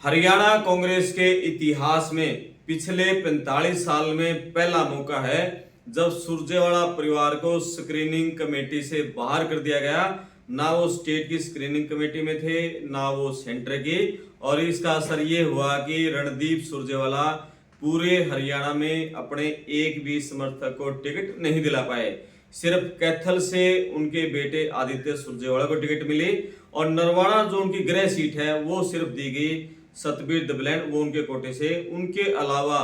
हरियाणा कांग्रेस के इतिहास में पिछले 45 साल में पहला मौका है जब सुरजेवाला परिवार को स्क्रीनिंग कमेटी से बाहर कर दिया गया। ना वो स्टेट की स्क्रीनिंग कमेटी में थे, ना वो सेंटर की। और इसका असर ये हुआ कि रणदीप सुरजेवाला पूरे हरियाणा में अपने एक भी समर्थक को टिकट नहीं दिला पाए। सिर्फ कैथल से उनके बेटे आदित्य सुरजेवाला को टिकट मिली और नरवाड़ा जो उनकी गृह सीट है वो सिर्फ दी गई सतबीर दबलैंड, वो उनके कोटे से। उनके अलावा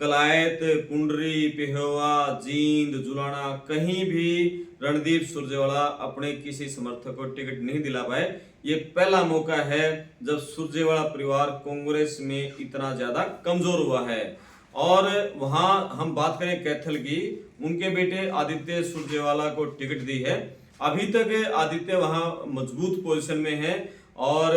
कलायत, कुंडरी, पेहोवा, जींद, जुलाना कहीं भी रणदीप सुरजेवाला अपने किसी समर्थक को टिकट नहीं दिला पाए। ये पहला मौका है जब सुरजेवाला परिवार कांग्रेस में इतना ज्यादा कमजोर हुआ है। और वहां हम बात करें कैथल की, उनके बेटे आदित्य सुरजेवाला को टिकट दी है। अभी तक आदित्य वहां मजबूत पोजीशन में है और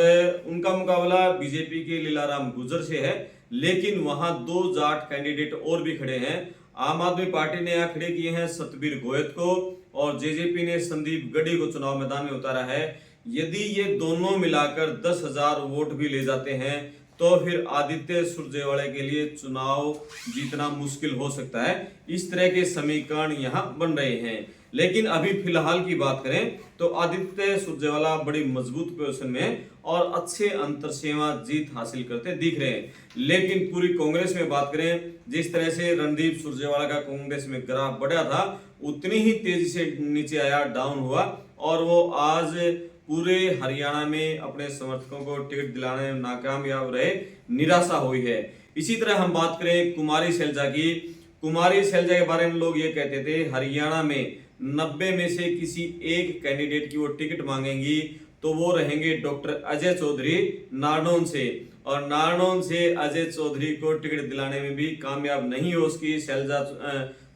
उनका मुकाबला बीजेपी के लीलाराम गुर्जर से है। लेकिन वहां दो जाट कैंडिडेट और भी खड़े हैं। आम आदमी पार्टी ने यहाँ खड़े किए हैं सतबीर गोयत को और जेजेपी ने संदीप गढ़ी को चुनाव मैदान में उतारा है। यदि ये दोनों मिलाकर 10,000 वोट भी ले जाते हैं तो फिर आदित्य सुरजेवाला के लिए चुनाव जीतना मुश्किल हो सकता है। इस तरह के समीकरण यहाँ बन रहे हैं। लेकिन अभी फिलहाल की बात करें तो आदित्य सुरजेवाला बड़ी मजबूत पोजीशन में है और अच्छे अंतर से वहां जीत हासिल करते दिख रहे हैं। लेकिन पूरी कांग्रेस में बात करें, जिस तरह से रणदीप सुरजेवाला का कांग्रेस में ग्राफ बढ़ा था उतनी ही तेजी से नीचे आया, डाउन हुआ और वो आज पूरे हरियाणा में अपने समर्थकों को टिकट दिलाने में नाकामयाब रहे, निराशा हुई है। इसी तरह हम बात करें कुमारी सैलजा की। कुमारी सैलजा के बारे में लोग ये कहते थे हरियाणा में 90 में से किसी एक कैंडिडेट की वो टिकट मांगेंगी तो वो रहेंगे डॉक्टर अजय चौधरी नारनौल से। और नारनौल से अजय चौधरी को टिकट दिलाने में भी कामयाब नहीं हो उसकी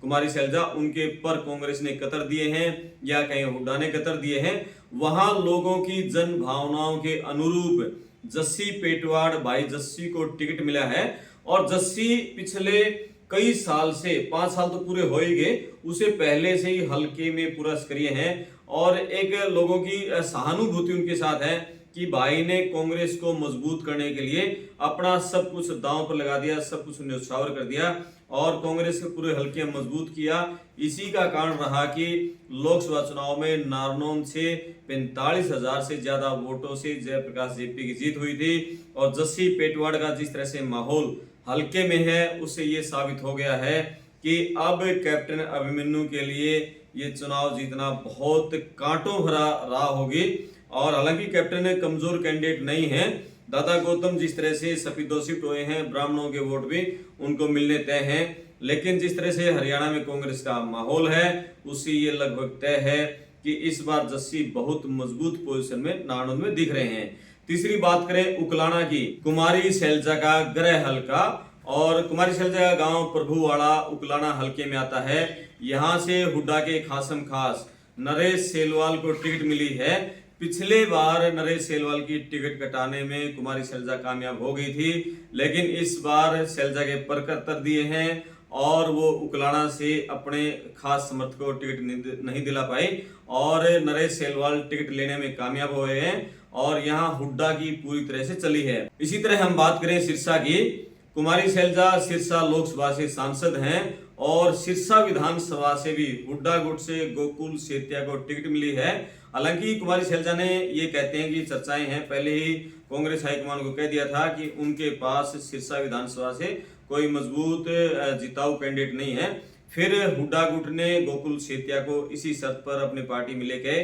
कुमारी सैलजा। उनके पर कांग्रेस ने कतर दिए हैं या कहीं हुड्डा ने कतर दिए हैं। वहां लोगों की जन भावनाओं के अनुरूप जस्सी पेटवाड़ भाई जस्सी को टिकट मिला है। और जस्सी पिछले कई साल से 5 साल तो पूरे हो ही गए, उसे पहले से ही हल्के में पूरा सक्रिय हैं और एक लोगों की सहानुभूति उनके साथ है कि भाई ने कांग्रेस को मजबूत करने के लिए अपना सब कुछ दांव पर लगा दिया, सब कुछ न्यौछावर कर दिया और कांग्रेस के पूरे हल्के मजबूत किया। इसी का कारण रहा कि लोकसभा चुनाव में नारनौल से 45,000 से ज्यादा वोटों से जयप्रकाश जेपी की जीत हुई थी। और जस्सी पेटवाड़ का जिस तरह से माहौल हल्के में है उससे ये साबित हो गया है कि अब कैप्टन अभिमन्यु के लिए ये चुनाव जीतना बहुत कांटों भरा रहा होगी। और हालांकि कैप्टन कमजोर कैंडिडेट नहीं है, दादा गौतम जिस तरह से सफेदोशित हुए हैं, ब्राह्मणों के वोट भी उनको मिलने तय हैं। लेकिन जिस तरह से हरियाणा में कांग्रेस का माहौल है उससे ये लगभग तय है कि इस बार जस्सी बहुत मजबूत पोजीशन में नारनौल में दिख रहे हैं। तीसरी बात करें उकलाना की, कुमारी सैलजा का गृह हल्का और कुमारी सैलजा का गांव प्रभुवाड़ा उकलाना हल्के में आता है। यहां से हुड्डा के खासम खास नरेश सेलवाल को टिकट मिली है। पिछले बार नरेश सेलवाल की टिकट कटाने में कुमारी सैलजा कामयाब हो गई थी, लेकिन इस बार सैलजा के पर कतर दिए हैं और वो उकलाना से अपने खास समर्थकों को टिकट नहीं दिला पाई और नरेश सेलवाल टिकट लेने में कामयाब हुए हैं और यहाँ हुड्डा की पूरी तरह से चली है। इसी तरह हम बात करें सिरसा की, कुमारी सैलजा सिरसा लोकसभा से सांसद हैं और सिरसा विधानसभा से भी हुड्डा गुट से गोकुल सेतिया को टिकट मिली है। हालांकि कुमारी सैलजा ने ये कहते हैं कि चर्चाएं हैं, पहले ही कांग्रेस हाईकमान को कह दिया था कि उनके पास सिरसा विधानसभा से कोई मजबूत जिताऊ कैंडिडेट नहीं है। फिर हुड्डा गुट ने गोकुल सेतिया को इसी शर्त पर अपनी पार्टी में लेके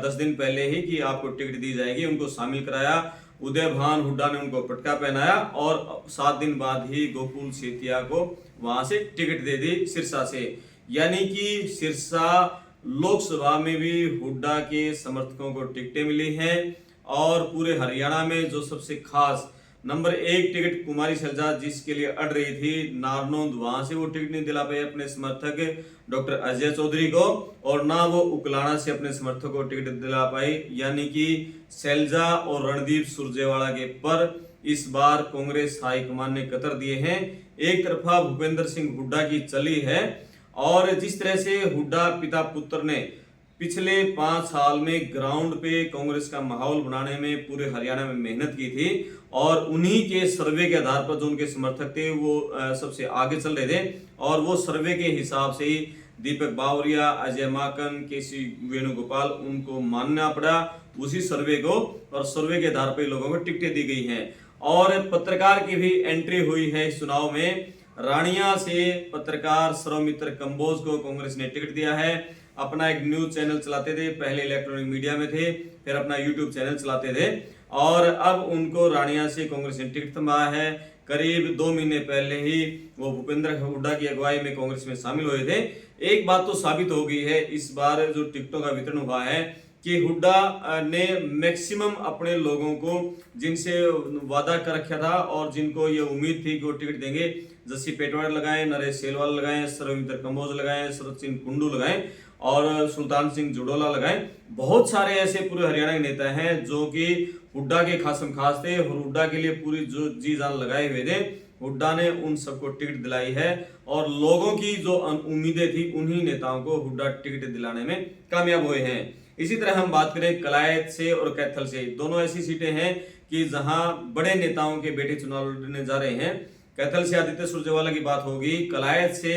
10 दिन पहले ही कि आपको टिकट दी जाएगी उनको शामिल कराया। उदय भान हुड्डा ने उनको पटका पहनाया और 7 दिन बाद ही गोकुल सेतिया को वहां से टिकट दे दी सिरसा से। यानी कि सिरसा लोकसभा में भी हुड्डा के समर्थकों को टिकटें मिली हैं और पूरे हरियाणा में जो सबसे खास नंबर 1 टिकट कुमारी सैलजा जिसके लिए अड़ रही थी नारनौल, वहां से वो टिकट नहीं दिला पाए अपने समर्थक डॉक्टर अजय चौधरी को और ना वो उकलाना से अपने समर्थक को टिकट दिला पाई। यानी कि सैलजा और रणदीप सुरजेवाला के पर इस बार कांग्रेस हाईकमान ने कतर दिए हैं। एक तरफा भूपेंद्र सिंह हुड्डा की चली है और जिस तरह से हुड्डा पिता पुत्र ने पिछले 5 साल में ग्राउंड पे कांग्रेस का माहौल बनाने में पूरे हरियाणा में मेहनत की थी और उन्हीं के सर्वे के आधार पर जो उनके समर्थक थे वो सबसे आगे चल रहे थे, और वो सर्वे के हिसाब से ही दीपक बावरिया, अजय माकन, केसी वेणुगोपाल उनको मानना पड़ा उसी सर्वे को, और सर्वे के आधार पर लोगों को टिकटें दी गई हैं। और पत्रकार की भी एंट्री हुई है इस चुनाव में। रानिया से पत्रकार सर्वमित्र कंबोज को कांग्रेस ने टिकट दिया है। अपना एक न्यूज चैनल चलाते थे, पहले इलेक्ट्रॉनिक मीडिया में थे, फिर अपना यूट्यूब चैनल चलाते थे, और अब उनको रानिया से कांग्रेस ने टिकट थमाया है। करीब 2 महीने पहले ही वो भूपेंद्र हुड्डा की अगुवाई में कांग्रेस में शामिल हुए थे। एक बात तो साबित हो गई है इस बार जो टिकटों का वितरण हुआ है कि हुड्डा ने मैक्सिमम अपने लोगों को जिनसे वादा कर रखा था और जिनको ये उम्मीद थी कि वो टिकट देंगे, जस्सी पेटवाड़ लगाए, नरेश सेलवाल लगाए, सर्वमित्र कंबोज लगाए, शरद सिंह कुंडू लगाए और सुल्तान सिंह जुडोला लगाए। बहुत सारे ऐसे पूरे हरियाणा के नेता हैं जो कि हुड्डा के खासम खास थे और हुड्डा के लिए पूरी जो जी जान लगाए हुए थे। हुड्डा ने उन सबको टिकट दिलाई है और लोगों की जो उम्मीदें थी उन्हीं नेताओं को हुड्डा टिकट दिलाने में कामयाब हुए हैं। इसी तरह हम बात करें कलायत से और कैथल से, दोनों ऐसी सीटें हैं कि जहां बड़े नेताओं के बेटे चुनाव लड़ने जा रहे हैं। कैथल से आदित्य सुरजेवाला की बात होगी, कलायत से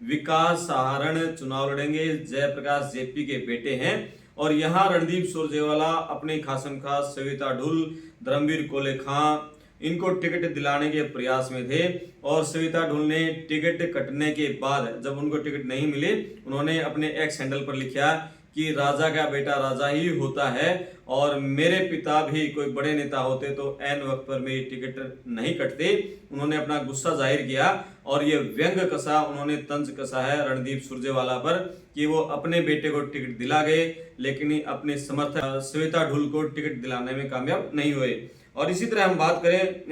विकास सहारण चुनाव लड़ेंगे, जयप्रकाश जेपी के बेटे हैं, और यहाँ रणदीप सुरजेवाला अपने खासम खास सविता ढुल, धर्मवीर कोले खां इनको टिकट दिलाने के प्रयास में थे। और सविता ढुल ने टिकट कटने के बाद जब उनको टिकट नहीं मिले, उन्होंने अपने एक्स हैंडल पर लिखा कि राजा का बेटा राजा ही होता है, और मेरे पिता भी कोई बड़े नेता होते तो ऐन वक्त पर मेरी टिकट नहीं कटते। उन्होंने अपना गुस्सा जाहिर किया और ये व्यंग कसा, उन्होंने तंज कसा है रणदीप सुरजेवाला पर कि वो अपने बेटे को टिकट दिला गए लेकिन अपने समर्थक सविता ढुल को टिकट दिलाने में कामयाब नहीं हुए। और इसी तरह हम बात करें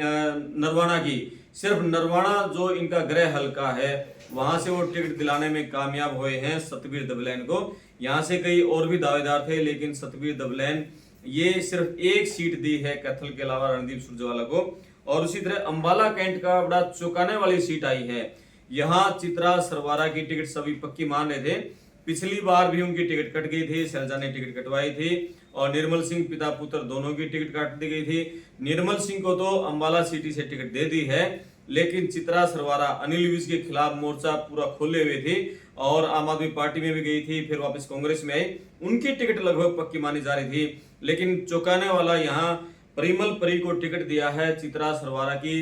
नरवाना की, सिर्फ नरवाना जो इनका गृह हल्का है वहां से वो टिकट दिलाने में कामयाब हुए हैं सतबीर दबलैन को। यहाँ से कई और भी दावेदार थे लेकिन सतबीर दबलैन ये सिर्फ एक सीट दी है कैथल के अलावा रणदीप सुरजेवाला को। और उसी तरह अंबाला कैंट का बड़ा चौंकाने वाली सीट आई है। यहाँ चित्रा सरवारा की टिकट सभी पक्की मान रहे थे, पिछली बार भी उनकी टिकट कट गई थी, शैलजा ने टिकट कटवाई थी, और निर्मल सिंह पिता पुत्र दोनों की टिकट काट दी गई थी। निर्मल सिंह को तो अंबाला सिटी से टिकट दे दी है, लेकिन चित्रा सरवारा अनिल विज के खिलाफ मोर्चा पूरा खोले हुए थी और आम आदमी पार्टी में भी गई थी, फिर वापस कांग्रेस में आई, उनकी टिकट लगभग पक्की मानी जा रही थी। लेकिन चौंकाने वाला यहाँ परिमल परी को टिकट दिया है चित्रा सरवारा की,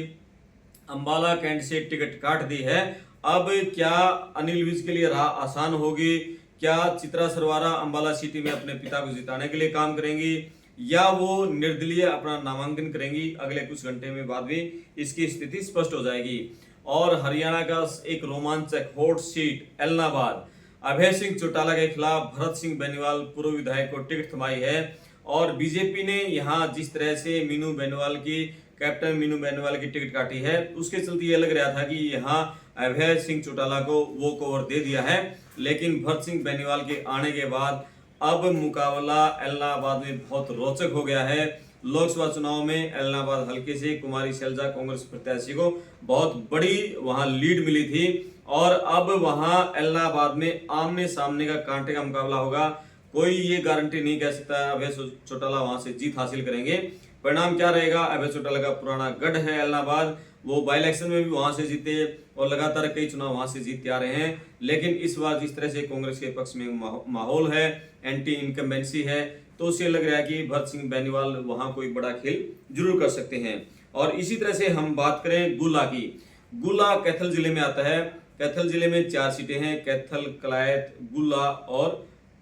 अंबाला कैंट से टिकट काट दी है। अब क्या अनिल विज के लिए राह आसान होगी? क्या चित्रा सरवारा अंबाला सिटी में अपने पिता को जिताने के लिए काम करेंगी या वो निर्दलीय अपना नामांकन करेंगी? अगले कुछ घंटे में बाद भी इसकी स्थिति स्पष्ट हो जाएगी। और हरियाणा का एक रोमांचक हॉट सीट एलनाबाद, अभय सिंह चौटाला के खिलाफ भरत सिंह बेनीवाल पूर्व विधायक को टिकट थमाई है। और बीजेपी ने यहाँ जिस तरह से मीनू बेनीवाल की, कैप्टन मीनू बेनीवाल की टिकट काटी है, उसके चलते ये लग रहा था कि यहाँ अभय सिंह चौटाला को वो कवर दे दिया है। लेकिन भरत सिंह बेनीवाल के आने के बाद अब मुकाबला एलनाबाद में बहुत रोचक हो गया है। लोकसभा चुनाव में एलनाबाद हल्के से कुमारी शैलजा कांग्रेस प्रत्याशी को बहुत बड़ी वहां लीड मिली थी, और अब वहां एलनाबाद में आमने सामने का कांटे का मुकाबला होगा। कोई ये गारंटी नहीं कह सकता अभय चौटाला वहां से जीत हासिल करेंगे। परिणाम क्या रहेगा? अभय चौटाला का पुराना गढ़ है एलनाबाद, वो बाई इलेक्शन में भी वहां से जीते और लगातार कई चुनाव वहां से जीतते आ रहे हैं। लेकिन इस बार जिस तरह से कांग्रेस के पक्ष में माहौल है, एंटी इनकम्बेंसी है, तो उसे लग रहा है कि भरत सिंह बेनीवाल वहां कोई बड़ा खेल जरूर कर सकते हैं। और इसी तरह से हम बात करें गुला की, गुला कैथल जिले में आता है। कैथल जिले में 4 सीटें हैं, कैथल, कलायत, गुला और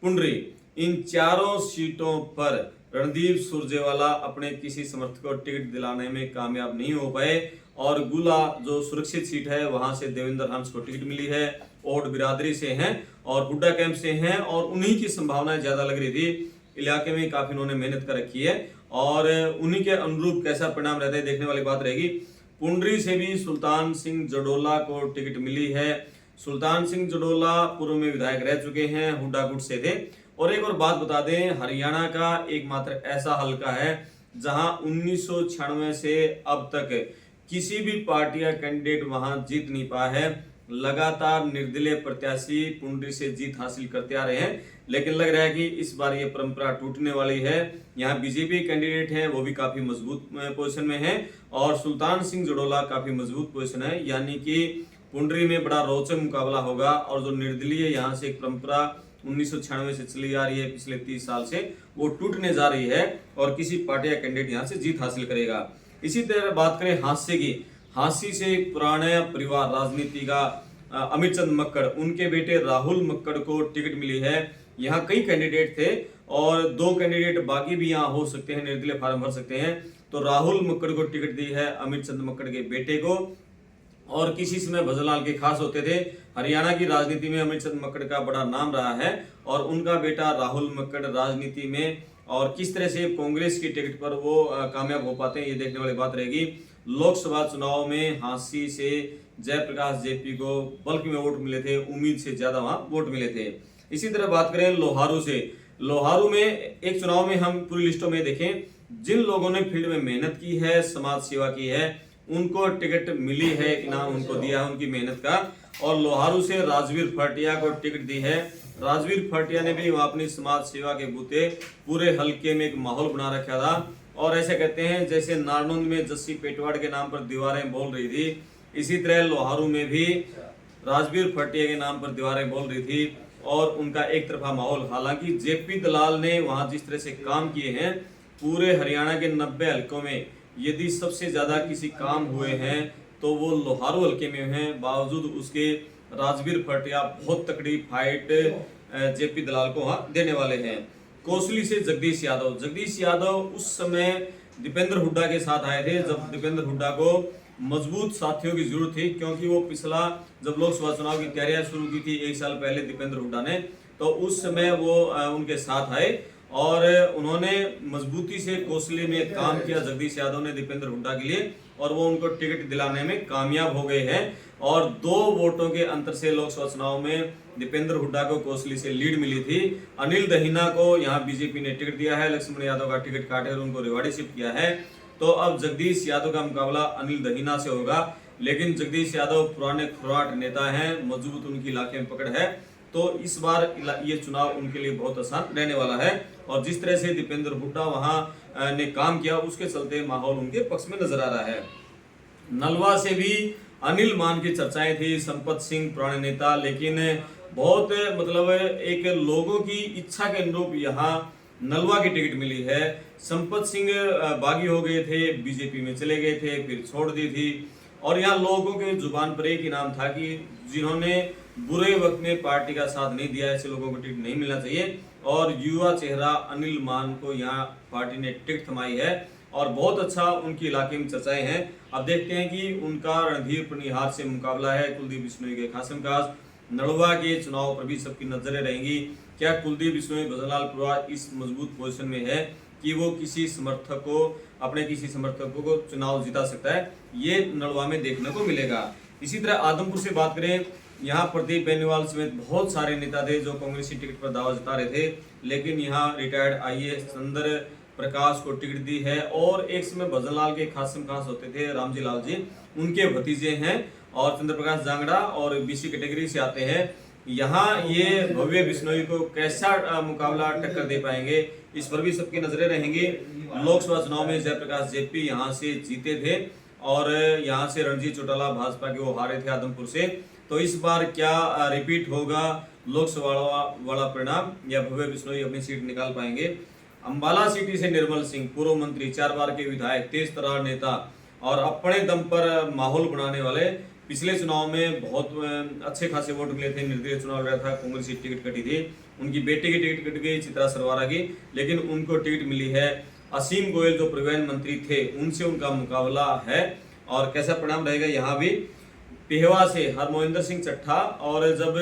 पुंडरी। इन चारों सीटों पर रणदीप सुरजेवाला अपने किसी समर्थक को टिकट दिलाने में कामयाब नहीं हो पाए, और गुला जो सुरक्षित सीट है वहां से देवेंद्र हंस को टिकट मिली है, ओड बिरादरी से हैं और हुड्डा कैंप से हैं, और उन्हीं की संभावनाएं ज्यादा लग रही थी। इलाके में काफी उन्होंने मेहनत कर रखी है और उन्हीं के अनुरूप कैसा परिणाम रहता है देखने वाली बात रहेगी। पुंडरी से भी सुल्तान सिंह जडोला को टिकट मिली है। सुल्तान सिंह जडोला पूर्व में विधायक रह चुके हैं, हुड्डा गुट से थे। और एक और बात बता दें, हरियाणा का एकमात्र ऐसा हलका है जहां 1996 से अब तक किसी भी पार्टी या कैंडिडेट वहां जीत नहीं पाया है। लगातार निर्दलीय प्रत्याशी पुंडरी से जीत हासिल करते आ रहे हैं, लेकिन लग रहा है कि इस बार ये परंपरा टूटने वाली है। यहाँ बीजेपी कैंडिडेट हैं, वो भी काफी मजबूत पोजीशन में है और सुल्तान सिंह जड़ोला काफी मजबूत पोजीशन है, यानी कि पुंडरी में बड़ा रोचक मुकाबला होगा। और जो निर्दलीय यहाँ से एक परंपरा 1996 से चली आ रही है, पिछले 30 साल से, वो टूटने जा रही है और किसी पार्टी या कैंडिडेट यहाँ से जीत हासिल करेगा। इसी तरह बात करें हास्य की, हास्य से पुराने परिवार राजनीति का अमित चंद मक्कड़, उनके बेटे राहुल मक्कड़ को टिकट मिली है। यहाँ कई कैंडिडेट थे और 2 कैंडिडेट बाकी भी यहाँ हो सकते हैं, निर्दलीय फार्म भर सकते हैं। तो राहुल मक्कड़ को टिकट दी है अमित चंद मक्कड़ के बेटे को। और किसी समय भजनलाल के खास होते थे। हरियाणा की राजनीति में अमित चंद मक्कड़ का बड़ा नाम रहा है और उनका बेटा राहुल मक्कड़ राजनीति में और किस तरह से कांग्रेस की टिकट पर वो कामयाब हो पाते हैं, ये देखने वाली बात रहेगी। लोकसभा चुनाव में हांसी से जयप्रकाश जेपी को बल्क में वोट मिले थे, उम्मीद से ज्यादा वहां वोट मिले थे। इसी तरह बात करें लोहारू से, लोहारू में एक चुनाव में हम पूरी लिस्टों में देखें, जिन लोगों ने फील्ड में मेहनत की है, समाज सेवा की है, उनको टिकट मिली है, इनाम उनको दिया है उनकी मेहनत का। और लोहारू से राजवीर फटिया को टिकट दी है। राजवीर फटिया ने भी वहां अपनी समाज सेवा के बूते पूरे हल्के में एक माहौल बना रखा था। और ऐसे कहते हैं जैसे नारनौंद में जस्सी पेटवाड़ के नाम पर दीवारें बोल रही थी, इसी तरह लोहारू में भी राजवीर फटिया के नाम पर दीवारें बोल रही थी और उनका एक तरफा माहौल। हालांकि जेपी दलाल ने वहां जिस तरह से काम किए हैं, पूरे हरियाणा के 90 हल्कों में यदि सबसे ज्यादा किसी काम हुए हैं तो वो लोहारू हल्के में हैं। बावजूद उसके राजवीर फटिया बहुत तकड़ी फाइट जेपी दलाल को वहां देने वाले हैं। कोसली से जगदीश यादव, जगदीश यादव उस समय दीपेंद्र हुड्डा के साथ आए थे जब दीपेंद्र हुड्डा को मजबूत साथियों की जरूरत थी, क्योंकि वो पिछला जब लोकसभा चुनाव की तैयारियां शुरू की थी 1 साल पहले दीपेंद्र हुड्डा ने, तो उस समय वो उनके साथ आए और उन्होंने मजबूती से कोसली में काम किया जगदीश यादव ने दीपेंद्र हुड्डा के लिए, और वो उनको टिकट दिलाने में कामयाब हो गए हैं। और 2 वोटों के अंतर से लोकसभा चुनाव में दीपेंद्र हुड्डा को कोसली से लीड मिली थी। अनिल दहीना को यहाँ बीजेपी ने टिकट दिया है, लक्ष्मण यादव का टिकट काटे और उनको रेवाड़ी शिफ्ट किया है। तो अब जगदीश यादव का मुकाबला अनिल दहीना से होगा, लेकिन जगदीश यादव पुराने खुराट नेता हैं, मजबूत उनकी इलाके में पकड़ है, तो इस बार ये चुनाव उनके लिए बहुत आसान रहने वाला है। और जिस तरह से दीपेंद्र हुड्डा वहां ने काम किया, उसके चलते माहौल उनके पक्ष में नजर आ रहा है। नलवा से भी अनिल मान की चर्चाएं थी, संपत सिंह पुराने नेता, लेकिन बहुत मतलब एक लोगों की इच्छा के अनुरूप यहाँ नलवा की टिकट मिली है। संपत सिंह बागी हो गए थे, बीजेपी में चले गए थे, फिर छोड़ दी थी। और यहाँ लोगों के जुबान पर एक ही नाम था कि जिन्होंने बुरे वक्त में पार्टी का साथ नहीं दिया, ऐसे लोगों को टिकट नहीं मिलना चाहिए। और युवा चेहरा अनिल मान को यहाँ पार्टी ने टिकट थमाई है और बहुत अच्छा उनकी इलाके में चर्चाएं हैं। अब देखते हैं कि उनका रणधीर प्रनिहार से मुकाबला है कुलदीप बिश्नोई के खासिम खास। नलवा के चुनाव पर भी सबकी नजरें रहेंगी। क्या कुलदीप बिश्नोई भजनलाल परिवार इस मजबूत पोजीशन में है कि वो किसी समर्थकों को चुनाव जिता सकता है, ये नलवा में देखने को मिलेगा। इसी तरह आदमपुर से बात करें, यहाँ प्रदीप बेनीवाल समेत बहुत सारे नेता थे जो कांग्रेसी टिकट पर दावा जता रहे थे, लेकिन यहाँ रिटायर्ड आईएएस चंद्र प्रकाश को टिकट दी है। और एक समय भजनलाल के खासिम खास होते थे रामजी लाल जी, उनके भतीजे हैं और चंद्र प्रकाश जांगड़ा और बीसी कैटेगरी से आते हैं। यहाँ ये भव्य बिश्नोई को कैसा मुकाबला टक्कर दे पाएंगे, इस पर भी सबकी नजरें रहेंगी। लोकसभा चुनाव में जयप्रकाश जेपी यहाँ से जीते थे और यहाँ से रणजीत चौटाला भाजपा के वो हारे थे आदमपुर से। तो इस बार क्या रिपीट होगा लोकसभा वाला परिणाम या भव्य बिश्नोई अपनी सीट निकाल पाएंगे? अंबाला सिटी से निर्मल सिंह, पूर्व मंत्री, 4 बार के विधायक, तेज तर्रार नेता और अपने दम पर माहौल बनाने वाले, पिछले चुनाव में बहुत अच्छे खासे वोट मिले थे, निर्दलीय चुनाव लड़ा था, कांग्रेस की टिकट कटी थी, उनकी बेटे की टिकट कट गई चित्रा सरवारा की, लेकिन उनको टिकट मिली है। असीम गोयल जो परिवहन मंत्री थे, उनसे उनका मुकाबला है और कैसा परिणाम रहेगा यहाँ भी। पेहवा से हरमोहिंदर सिंह चट्ठा, और जब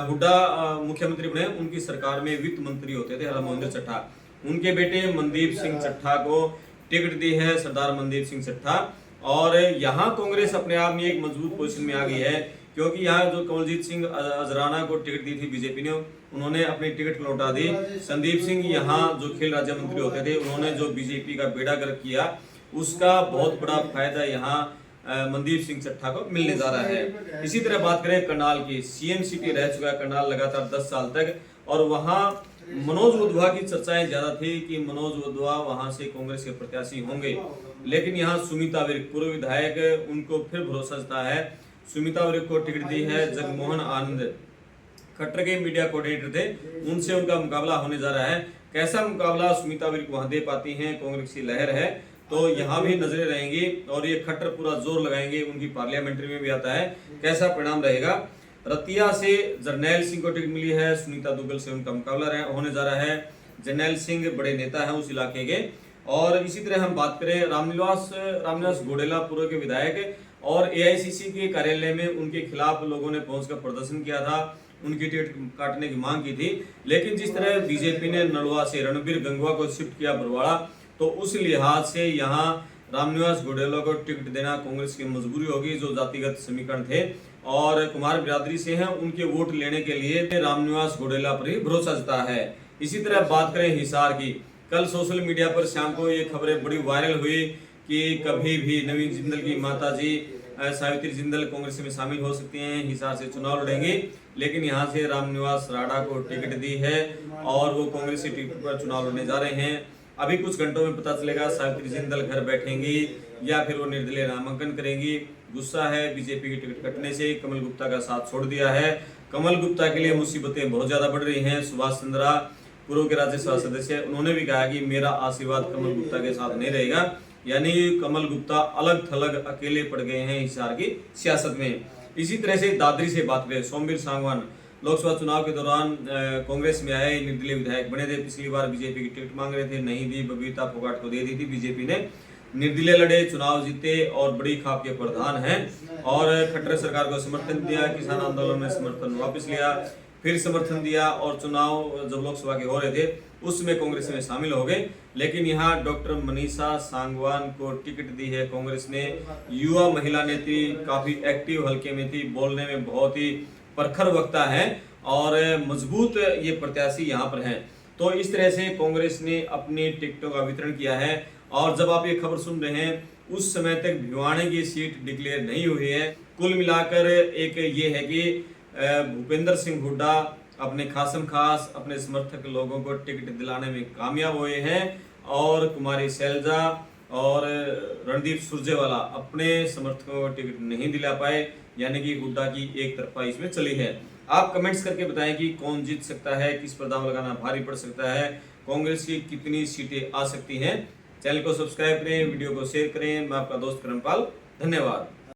हुड्डा मुख्यमंत्री बने उनकी सरकार में वित्त मंत्री होते थे हरमोहिंदर चट्ठा, उनके बेटे मनदीप सिंह चट्ठा को टिकट दी है, सरदार मनदीप सिंह चट्ठा। और यहाँ कांग्रेस अपने आप में एक मजबूत पोजीशन में आ गई है, क्योंकि यहाँ जो कमलजीत सिंह अजराना को टिकट दी थी बीजेपी ने, उन्होंने अपनी टिकट लौटा दी। संदीप सिंह यहाँ जो खेल राज्य मंत्री होते थे, उन्होंने जो बीजेपी का बेड़ा गर्क किया, उसका बहुत बड़ा फायदा यहाँ मनदीप सिंह चट्ठा को मिलने जा रहा है। इसी तरह बात करें करनाल की, सीएम सिटी रह चुका है करनाल लगातार 10 साल तक, और वहां मनोज वधवा की चर्चाएं ज्यादा थी कि मनोज वधवा वहां से कांग्रेस के प्रत्याशी होंगे, लेकिन यहाँ सुमिता विर्क पूर्व विधायक, उनको फिर भरोसा जता है। सुमिता विर्क को टिकट दी है। जगमोहन आनंद खट्टर के मीडिया कोऑर्डिनेटर थे, उनसे उनका मुकाबला होने जा रहा है। कैसा मुकाबला सुमिता विर्क वहां दे पाती हैं, कांग्रेस की लहर है तो यहाँ भी नजरें रहेंगी, और ये खट्टर पूरा जोर लगाएंगे, उनकी पार्लियामेंट्री में भी आता है, कैसा परिणाम रहेगा। रतिया से जरनैल सिंह को टिकट मिली है, सुनीता दुग्गल से उनका मुकाबला होने जा रहा है। जरनैल सिंह बड़े नेता हैं उस इलाके के। और इसी तरह हम बात करें रामनिवास घोडेला पूर्व के विधायक, और एआईसीसी के कार्यालय में उनके खिलाफ लोगों ने पहुंचकर प्रदर्शन किया था, उनकी टिकट काटने की मांग की थी, लेकिन जिस तरह बीजेपी ने नलवा से रणबीर गंगवा को शिफ्ट किया बरवाड़ा, तो उस लिहाज से यहाँ रामनिवास घोडेला को टिकट देना कांग्रेस की मजबूरी होगी, जो जातिगत समीकरण थे और कुमार बिरादरी से हैं, उनके वोट लेने के लिए रामनिवास घोडेला पर ही भरोसा जता है। इसी तरह बात करें हिसार की, कल सोशल मीडिया पर शाम को ये खबरें बड़ी वायरल हुई कि कभी भी नवीन जिंदल की माताजी सावित्री जिंदल कांग्रेस में शामिल हो सकती हैं, हिसार से चुनाव लड़ेंगी, लेकिन यहां से रामनिवास राणा को टिकट दी है और वो कांग्रेस की टिकट पर चुनाव लड़ने जा रहे हैं। अभी कुछ घंटों में पता चलेगा सावित्री जिंदल घर बैठेंगी या फिर वो निर्दलीय नामांकन करेंगी। गुस्सा है बीजेपी की टिकट कटने से, कमल गुप्ता का साथ छोड़ दिया है। कमल गुप्ता के लिए मुसीबतें बहुत ज्यादा बढ़ रही हैं। सुभाष चंद्रा पूर्व के राज्यसभा सदस्य, उन्होंने भी कहा कि मेरा आशीर्वाद कमल गुप्ता के साथ नहीं रहेगा, यानी कमल गुप्ता अलग थलग अकेले पड़ गए हैं हिसार की सियासत में। इसी तरह से दादरी से बात करें, सोमवीर सांगवान लोकसभा चुनाव के दौरान कांग्रेस में आए, निर्दलीय विधायक बने थे। पिछली बार बीजेपी की टिकट मांग रहे थे, नहीं दी, बबीता फोगाट को दे दी थी बीजेपी ने। निर्दलीय लड़े, चुनाव जीते और बड़ी खाप के प्रधान हैं, और खट्टर सरकार को समर्थन दिया, किसान आंदोलन में समर्थन वापस लिया, फिर समर्थन दिया, और चुनाव जब लोकसभा के हो रहे थे उसमें कांग्रेस में शामिल हो गए। लेकिन यहाँ डॉक्टर मनीषा सांगवान को टिकट दी है कांग्रेस ने। युवा महिला नेत्री, काफी एक्टिव हल्के में थी, बोलने में बहुत ही प्रखर वक्ता है और मजबूत ये प्रत्याशी यहाँ पर हैं। तो इस तरह से कांग्रेस ने अपनी टिकटों का वितरण किया है। और जब आप ये खबर सुन रहे हैं उस समय तक भिवानी की सीट डिक्लेयर नहीं हुई है। कुल मिलाकर एक ये है कि भूपेंद्र सिंह हुड्डा अपने खासम खास अपने समर्थक लोगों को टिकट दिलाने में कामयाब हुए हैं, और कुमारी शैलजा और रणदीप सुरजेवाला अपने समर्थकों को टिकट नहीं दिला पाए, यानी कि हुड्डा की एक तरफा इसमें चली है। आप कमेंट्स करके बताएं कि कौन जीत सकता है, किस पर दांव लगाना भारी पड़ सकता है, कांग्रेस की कितनी सीटें आ सकती हैं। चैनल को सब्सक्राइब करें, वीडियो को शेयर करें। मैं आपका दोस्त करमपाल, धन्यवाद।